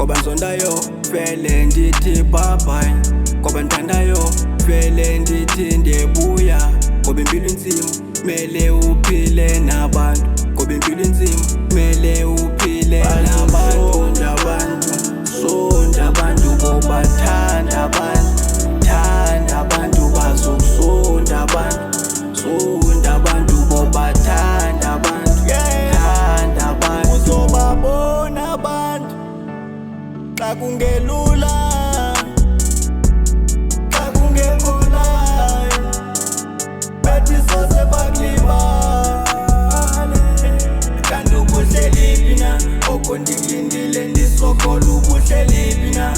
Ngoba nizondayo vele ndithi bye-bye, ngoba ndithandayo vele ndithi ndiyebuya. Ngoba impilo inzima mele uphile nabantu, ngoba impilo inzima mele uphile nabantu. Sonda abantu bobathanda abantu, thanda abantu bazokusonda abantu, sonda abantu bobathanda abantu, thanda abantu. Uzobabona abantu xa kungelula, xa kungekholayo, bathi soze bakulibale. Kanti ubuhleliphi na, oko ndilindile ndisokola ubuhleliphi na.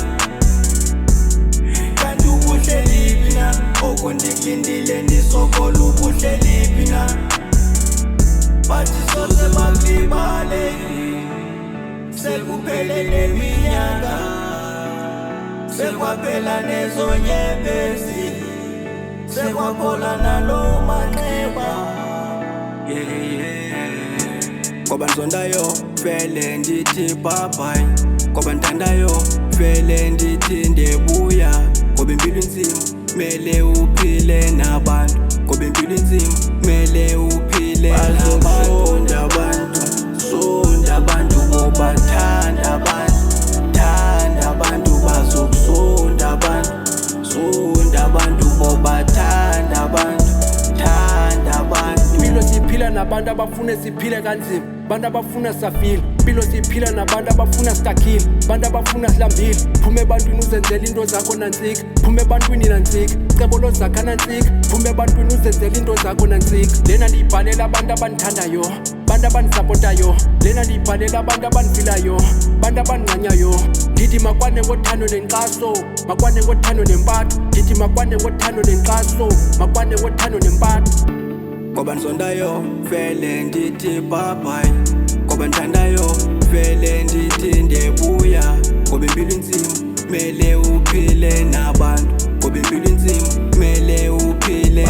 Kanti ubuhleliphi na, oko ndilindile ndisokola ubuhleliphi na. Bathi soze bakulibale, sekuphele neminyaka, sekwaphela nezonyembezi, sekwaphola nalo manxeba. Ngoba nizondayo vele ndithi bye-bye, ngoba ndithandayo vele ndithi ndiyebuya. Ngoba impilo inzima mele uphile nabantu, ngoba impilo inzima mele uphile nabantu. Sonda abantu bobathanda abantu, thanda abantu bazokusonda abantu, sonda abantu bobathanda abantu, thanda abantu. Impilo siyiphila nabantu abafuna siphile kanzima, abantu abafuna safile. Impilo siyiphila nabantu abafuna sitakhile, abantu abafuna silambile. Phuma ebantwini uzenzela into zakho nantsika, phuma ebantwini nantsika. Cebo lozakha nantsika, phuma ebantwini uzenzela into zakho nantsika. Lena ndiyibhalela abantu abandithandayo, abantu abandisapotayo. Lena ndiyibhalela abantu abandifilayo, abantu abandinqanyayo. Ndithi makwane ngothando nenkxaso, makwane ngothando nempatho. Ndithi makwane ngothando nenkxaso, makwane ngothando nempatho. Ngoba nizondayo vele ndithi bye-bye, ngoba ndithandayo vele ndithi ndiyebuya. Ngoba impilo inzima mele uphile nabantu, ngoba impilo inzima mele uphile